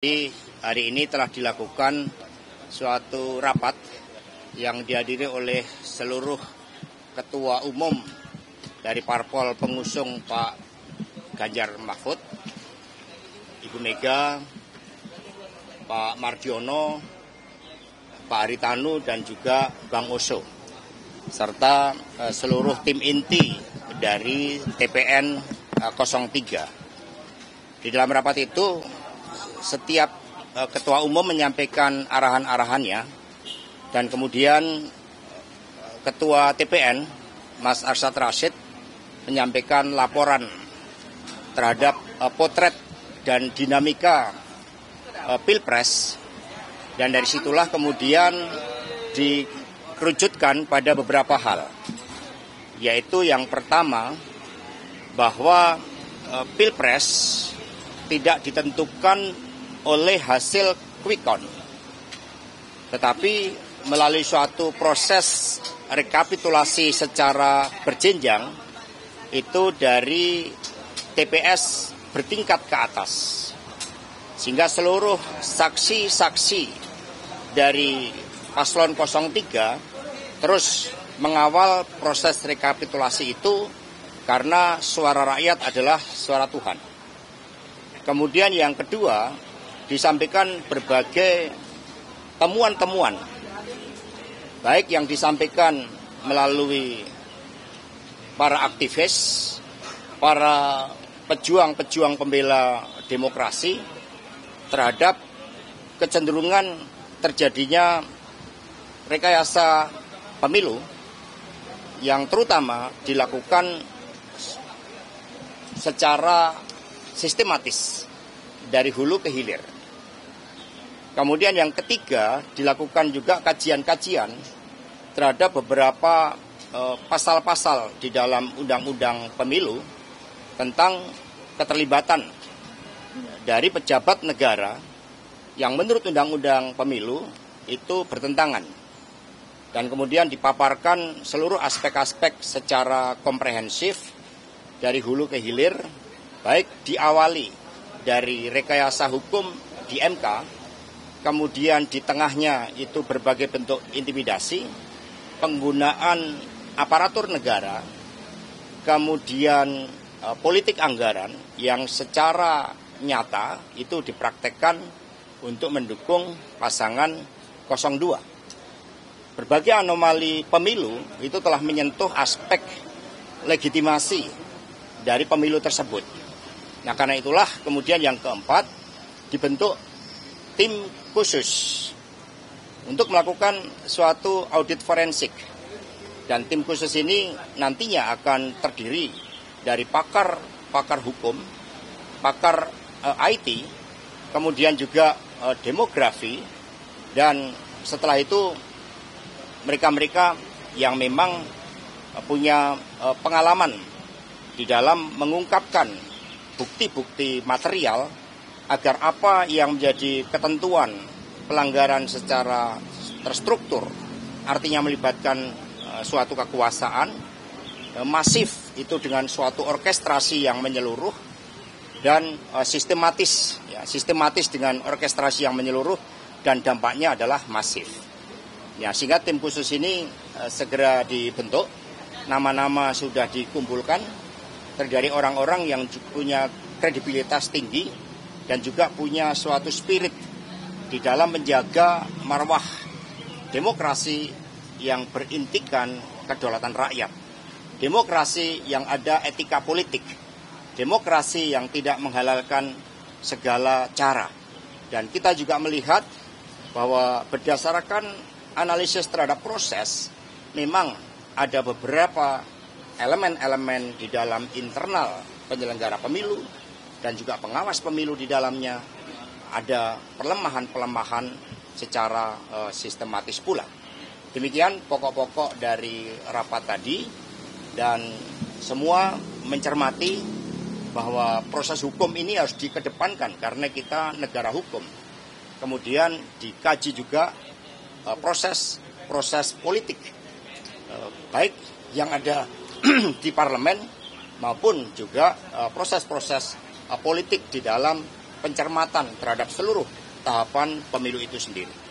Hari ini telah dilakukan suatu rapat yang dihadiri oleh seluruh ketua umum dari parpol pengusung Pak Ganjar Mahfud, Ibu Mega, Pak Mardiono, Pak Haritanu, dan juga Bang Oso, serta seluruh tim inti dari TPN 03. Di dalam rapat itu setiap ketua umum menyampaikan arahan-arahannya, dan kemudian ketua TPN Mas Arsyad Rashid menyampaikan laporan terhadap potret dan dinamika Pilpres, dan dari situlah kemudian dikerucutkan pada beberapa hal, yaitu yang pertama bahwa Pilpres tidak ditentukan oleh hasil quick count, tetapi melalui suatu proses rekapitulasi secara berjenjang, itu dari TPS bertingkat ke atas, sehingga seluruh saksi-saksi dari paslon 03 terus mengawal proses rekapitulasi itu, karena suara rakyat adalah suara Tuhan. Kemudian yang kedua, disampaikan berbagai temuan-temuan, baik yang disampaikan melalui para aktivis, para pejuang-pejuang pembela demokrasi, terhadap kecenderungan terjadinya rekayasa pemilu yang terutama dilakukan secara sistematis dari hulu ke hilir. Kemudian yang ketiga, dilakukan juga kajian-kajian terhadap beberapa pasal-pasal di dalam undang-undang pemilu tentang keterlibatan dari pejabat negara yang menurut undang-undang pemilu itu bertentangan. Dan kemudian dipaparkan seluruh aspek-aspek secara komprehensif dari hulu ke hilir, baik diawali dari rekayasa hukum di MK, kemudian di tengahnya itu berbagai bentuk intimidasi, penggunaan aparatur negara, kemudian politik anggaran yang secara nyata itu dipraktekkan untuk mendukung pasangan 02. Berbagai anomali pemilu itu telah menyentuh aspek legitimasi dari pemilu tersebut. Nah, karena itulah kemudian yang keempat, dibentuk tim khusus untuk melakukan suatu audit forensik. Dan tim khusus ini nantinya akan terdiri dari pakar hukum, pakar IT, kemudian juga demografi, dan setelah itu mereka-mereka yang memang punya pengalaman di dalam mengungkapkan bukti-bukti material, agar apa yang menjadi ketentuan pelanggaran secara terstruktur, artinya melibatkan suatu kekuasaan masif itu dengan suatu orkestrasi yang menyeluruh dan sistematis dengan orkestrasi yang menyeluruh, dan dampaknya adalah masif. Ya, sehingga tim khusus ini segera dibentuk, nama-nama sudah dikumpulkan, dari orang-orang yang punya kredibilitas tinggi dan juga punya suatu spirit di dalam menjaga marwah demokrasi yang berintikan kedaulatan rakyat, demokrasi yang ada etika politik, demokrasi yang tidak menghalalkan segala cara. Dan kita juga melihat bahwa berdasarkan analisis terhadap proses, memang ada beberapa elemen-elemen di dalam internal penyelenggara pemilu dan juga pengawas pemilu di dalamnya ada pelemahan-pelemahan secara sistematis pula. Demikian pokok-pokok dari rapat tadi, dan semua mencermati bahwa proses hukum ini harus dikedepankan karena kita negara hukum. Kemudian dikaji juga proses politik, baik yang ada di parlemen maupun juga proses-proses politik di dalam pencermatan terhadap seluruh tahapan pemilu itu sendiri.